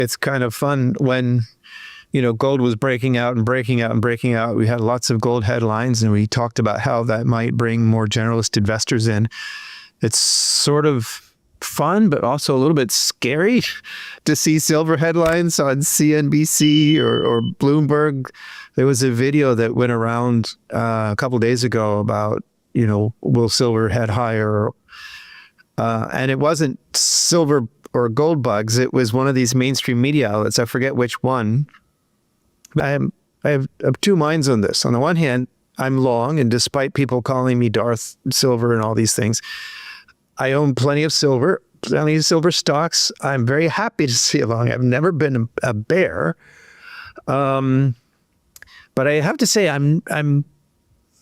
It's kind of fun when, gold was breaking out and breaking out and breaking out. We had lots of gold headlines, and we talked about how that might bring more generalist investors in. It's sort of fun, but also a little bit scary to see silver headlines on CNBC or Bloomberg. There was a video that went around a couple of days ago about, will silver head higher? And it wasn't silver or gold bugs. It was one of these mainstream media outlets. I forget which one. I have two minds on this. On the one hand, I'm long, and despite people calling me Darth Silver and all these things, I own plenty of silver stocks. I'm very happy to see it long. I've never been a bear. But I have to say, I'm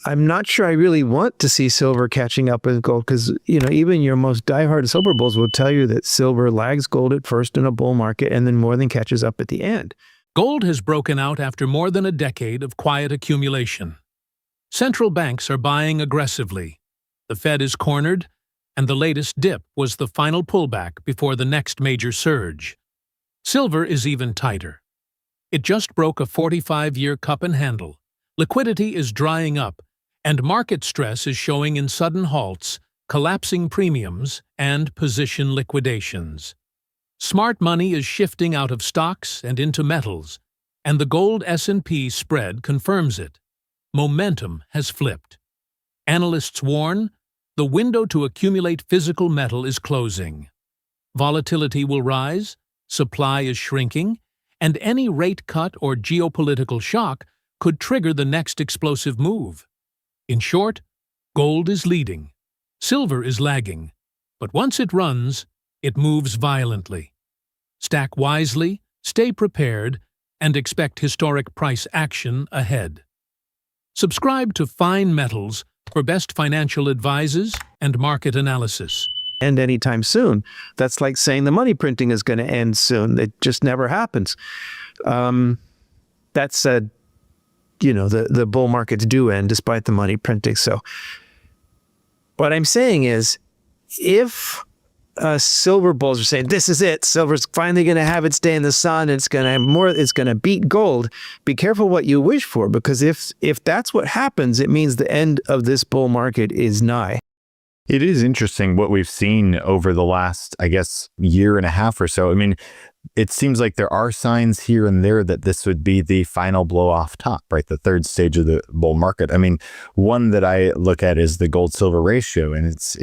not sure I really want to see silver catching up with gold, because, even your most diehard silver bulls will tell you that silver lags gold at first in a bull market and then more than catches up at the end. Gold has broken out after more than a decade of quiet accumulation. Central banks are buying aggressively. The Fed is cornered, and the latest dip was the final pullback before the next major surge. Silver is even tighter. It just broke a 45-year cup and handle. Liquidity is drying up, and market stress is showing in sudden halts, collapsing premiums, and position liquidations. Smart money is shifting out of stocks and into metals, and the gold S&P spread confirms it. Momentum has flipped. Analysts warn the window to accumulate physical metal is closing. Volatility will rise, supply is shrinking, and any rate cut or geopolitical shock could trigger the next explosive move. In short, gold is leading, silver is lagging, but once it runs, it moves violently. Stack wisely, stay prepared, and expect historic price action ahead. Subscribe to Fine Metals for best financial advices and market analysis. End anytime soon. That's like saying the money printing is going to end soon. It just never happens. That said, the bull markets do end despite the money printing. So what I'm saying is, if silver bulls are saying, this is it, silver's finally going to have its day in the sun, it's going to have more, it's going to beat gold, be careful what you wish for, because if that's what happens, it means the end of this bull market is nigh. It is interesting what we've seen over the last, year and a half or so. I mean, it seems like there are signs here and there that this would be the final blow off top, right? The third stage of the bull market. I mean, one that I look at is the gold silver ratio, and it's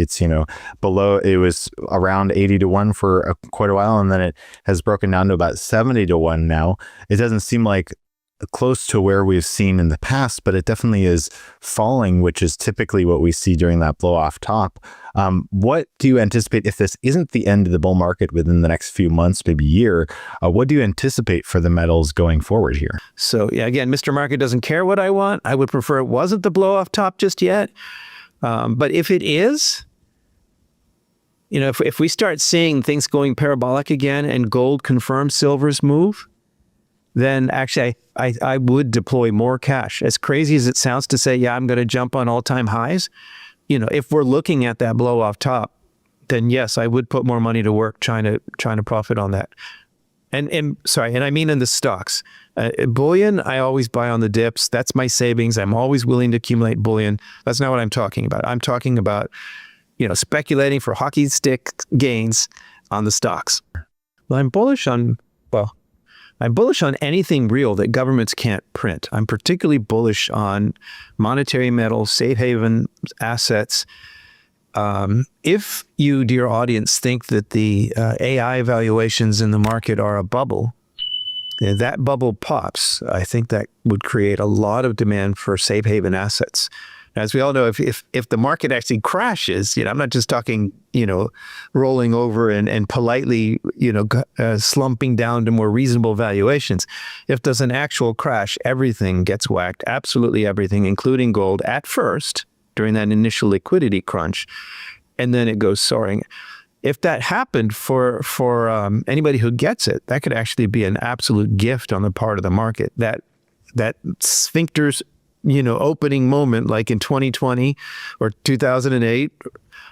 below, it was around 80-1 for quite a while, and then it has broken down to about 70-1 now. It doesn't seem like close to where we've seen in the past, but it definitely is falling, which is typically what we see during that blow off top. What do you anticipate, if this isn't the end of the bull market within the next few months, maybe year, what do you anticipate for the metals going forward here? So yeah, again, Mr. Market doesn't care what I want. I would prefer it wasn't the blow off top just yet. But if it is, if we start seeing things going parabolic again and gold confirms silver's move, then actually I would deploy more cash. As crazy as it sounds to say, yeah, I'm going to jump on all-time highs, if we're looking at that blow off top, then yes, I would put more money to work trying to profit on that. And I mean in the stocks. Bullion, I always buy on the dips. That's my savings. I'm always willing to accumulate bullion. That's not what I'm talking about. I'm talking about, speculating for hockey stick gains on the stocks. Well, I'm bullish on anything real that governments can't print. I'm particularly bullish on monetary metals, safe haven assets. If you, dear audience, think that the AI valuations in the market are a bubble, that bubble pops, I think that would create a lot of demand for safe haven assets. As we all know, if the market actually crashes, I'm not just talking, rolling over and politely, slumping down to more reasonable valuations. If there's an actual crash, everything gets whacked, absolutely everything, including gold at first during that initial liquidity crunch, and then it goes soaring. If that happened for anybody who gets it, that could actually be an absolute gift on the part of the market. That sphincter's opening moment, like in 2020 or 2008.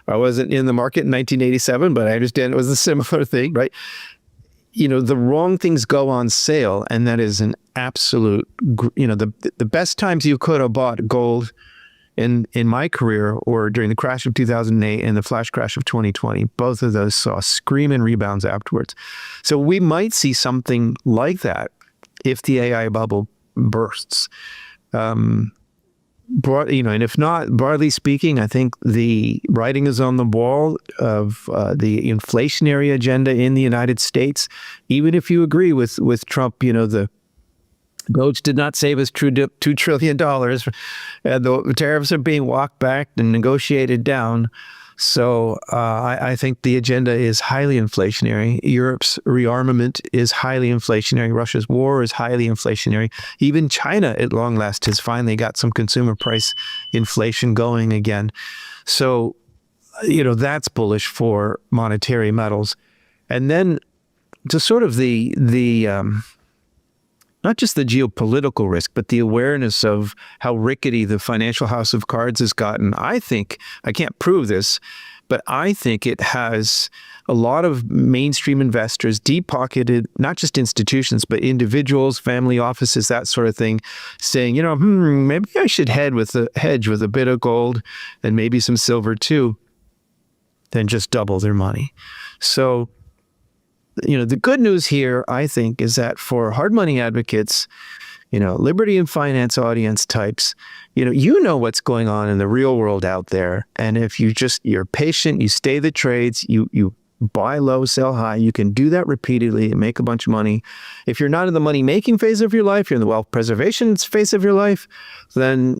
I wasn't in the market in 1987, but I understand it was a similar thing, right? the wrong things go on sale, and that is an absolute, the best times you could have bought gold in my career, or during the crash of 2008 and the flash crash of 2020, both of those saw screaming rebounds afterwards. So we might see something like that if the AI bubble bursts. And if not, broadly speaking, I think the writing is on the wall of the inflationary agenda in the United States. Even if you agree with Trump, the Doge did not save us $2 trillion. The tariffs are being walked back and negotiated down. So I think the agenda is highly inflationary. Europe's rearmament is highly inflationary. Russia's war is highly inflationary. Even China, at long last, has finally got some consumer price inflation going again. So, that's bullish for monetary metals. And then to sort of the not just the geopolitical risk, but the awareness of how rickety the financial house of cards has gotten. I think, I can't prove this, but I think it has a lot of mainstream investors, deep-pocketed, not just institutions, but individuals, family offices, that sort of thing, saying, maybe I should hedge with a bit of gold and maybe some silver too, then just double their money. So, the good news here, I think, is that for hard money advocates, liberty and finance audience types, you know what's going on in the real world out there. And if you're patient, you stay the trades, you buy low, sell high, you can do that repeatedly and make a bunch of money. If you're not in the money-making phase of your life, you're in the wealth preservation phase of your life, then,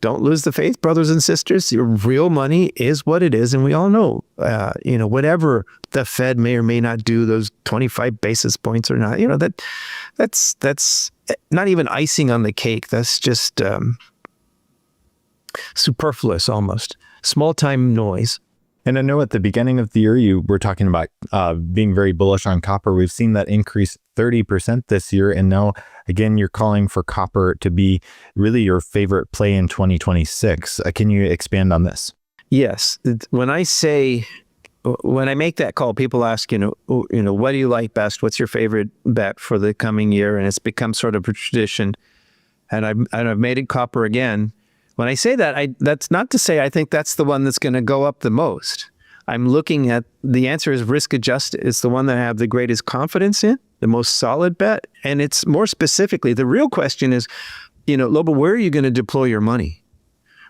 don't lose the faith, brothers and sisters. Your real money is what it is. And we all know, whatever the Fed may or may not do, those 25 basis points or not, that's not even icing on the cake. That's just superfluous almost. Small-time noise. And I know at the beginning of the year, you were talking about being very bullish on copper. We've seen that increase 30% this year. And now, again, you're calling for copper to be really your favorite play in 2026. Can you expand on this? Yes. When I make that call, people ask, what do you like best? What's your favorite bet for the coming year? And it's become sort of a tradition. And I've made it copper again. When I say that, that's not to say I think that's the one that's going to go up the most. I'm looking at, the answer is risk adjusted. It's the one that I have the greatest confidence in, the most solid bet. And it's more specifically, the real question is, Lobo, where are you going to deploy your money?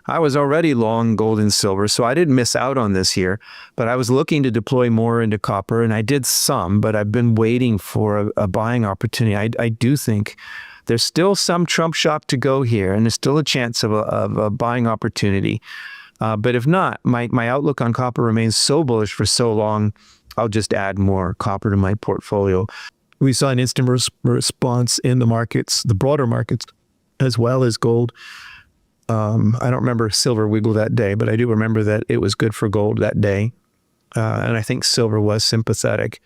I was already long gold and silver, so I didn't miss out on this year, but I was looking to deploy more into copper, and I did some, but I've been waiting for a buying opportunity. I do think there's still some Trump shop to go here, and there's still a chance of a buying opportunity. But if not, my outlook on copper remains so bullish for so long, I'll just add more copper to my portfolio. We saw an instant response in the markets, the broader markets, as well as gold. I don't remember silver wiggle that day, but I do remember that it was good for gold that day. And I think silver was sympathetic.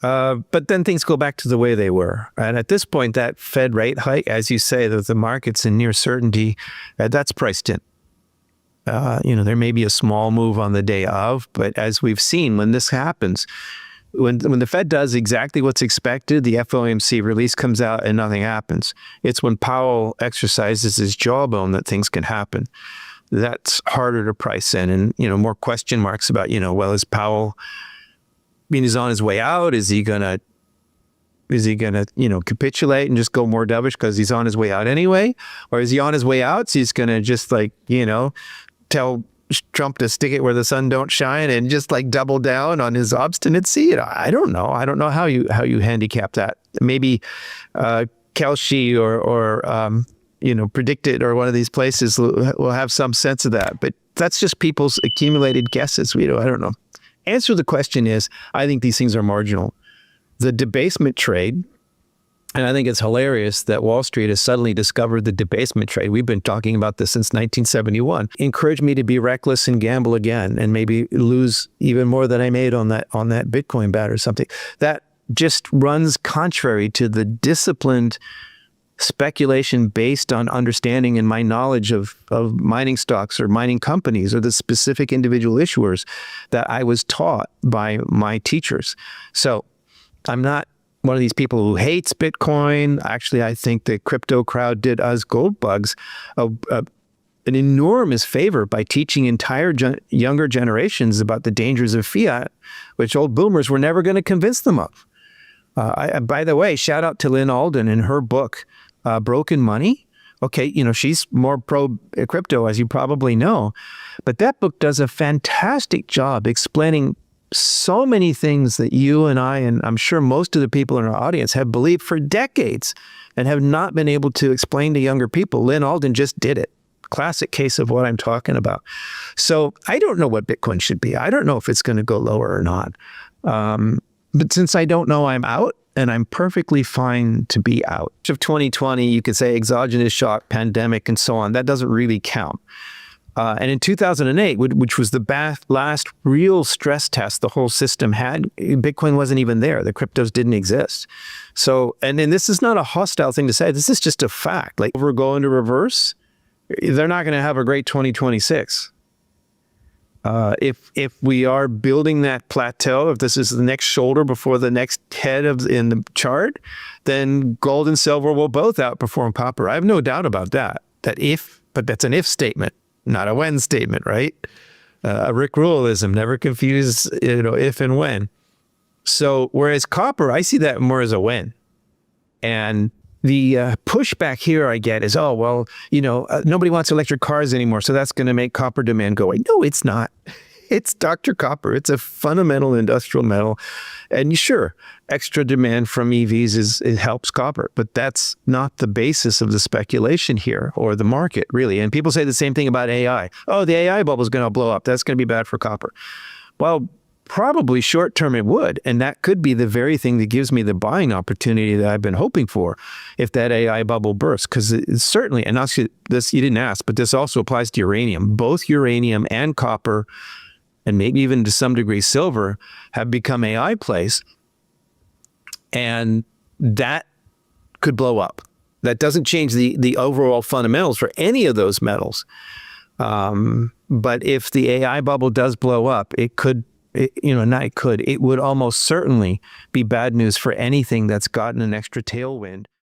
But then things go back to the way they were. And at this point, that Fed rate hike, as you say, that the market's in near certainty, that's priced in. There may be a small move on the day of, but as we've seen, when this happens, when the Fed does exactly what's expected, the FOMC release comes out and nothing happens. It's when Powell exercises his jawbone that things can happen. That's harder to price in, and more question marks about is Powell, he's on his way out? Is he gonna capitulate and just go more dovish because he's on his way out anyway, or is he on his way out so he's gonna just tell Trump to stick it where the sun don't shine and just double down on his obstinacy? I don't know. I don't know how you handicap that. Maybe Kelshi or Predicted or one of these places will have some sense of that. But that's just people's accumulated guesses. I don't know. Answer to the question is, I think these things are marginal. The debasement trade, and I think it's hilarious that Wall Street has suddenly discovered the debasement trade. We've been talking about this since 1971. Encouraged me to be reckless and gamble again and maybe lose even more than I made on that Bitcoin bet or something. That just runs contrary to the disciplined speculation based on understanding and my knowledge of mining stocks or mining companies or the specific individual issuers that I was taught by my teachers. So I'm not one of these people who hates Bitcoin. Actually, I think the crypto crowd did us gold bugs an enormous favor by teaching entire younger generations about the dangers of fiat, which old boomers were never going to convince them of. By the way, shout out to Lynn Alden in her book, Broken Money. Okay, she's more pro crypto, as you probably know, but that book does a fantastic job explaining so many things that you and I, and I'm sure most of the people in our audience, have believed for decades and have not been able to explain to younger people. Lynn Alden just did it. Classic case of what I'm talking about. So I don't know what Bitcoin should be. I don't know if it's going to go lower or not. But since I don't know, I'm out, and I'm perfectly fine to be out. Of 2020, you could say exogenous shock, pandemic, and so on. That doesn't really count. And in 2008, which was the last real stress test the whole system had, Bitcoin wasn't even there. The cryptos didn't exist. So, and this is not a hostile thing to say. This is just a fact. Like, if we're going to reverse, they're not going to have a great 2026. If we are building that plateau, if this is the next shoulder before the next head in the chart, then gold and silver will both outperform copper. I have no doubt about that. But that's an if statement, not a when statement, right? Rick Ruleism, never confuse if and when. So whereas copper, I see that more as a when. And the pushback here I get is, nobody wants electric cars anymore, so that's going to make copper demand go away. No, it's not. It's Dr. Copper. It's a fundamental industrial metal. And sure, extra demand from EVs it helps copper, but that's not the basis of the speculation here or the market, really. And people say the same thing about AI. Oh, the AI bubble is going to blow up. That's going to be bad for copper. Well, probably short term it would, and that could be the very thing that gives me the buying opportunity that I've been hoping for if that AI bubble bursts. Because it's certainly, and also this you didn't ask, but this also applies to uranium. Both uranium and copper, and maybe even to some degree silver, have become AI plays, and that could blow up. That doesn't change the overall fundamentals for any of those metals. But if the AI bubble does blow up, it would almost certainly be bad news for anything that's gotten an extra tailwind.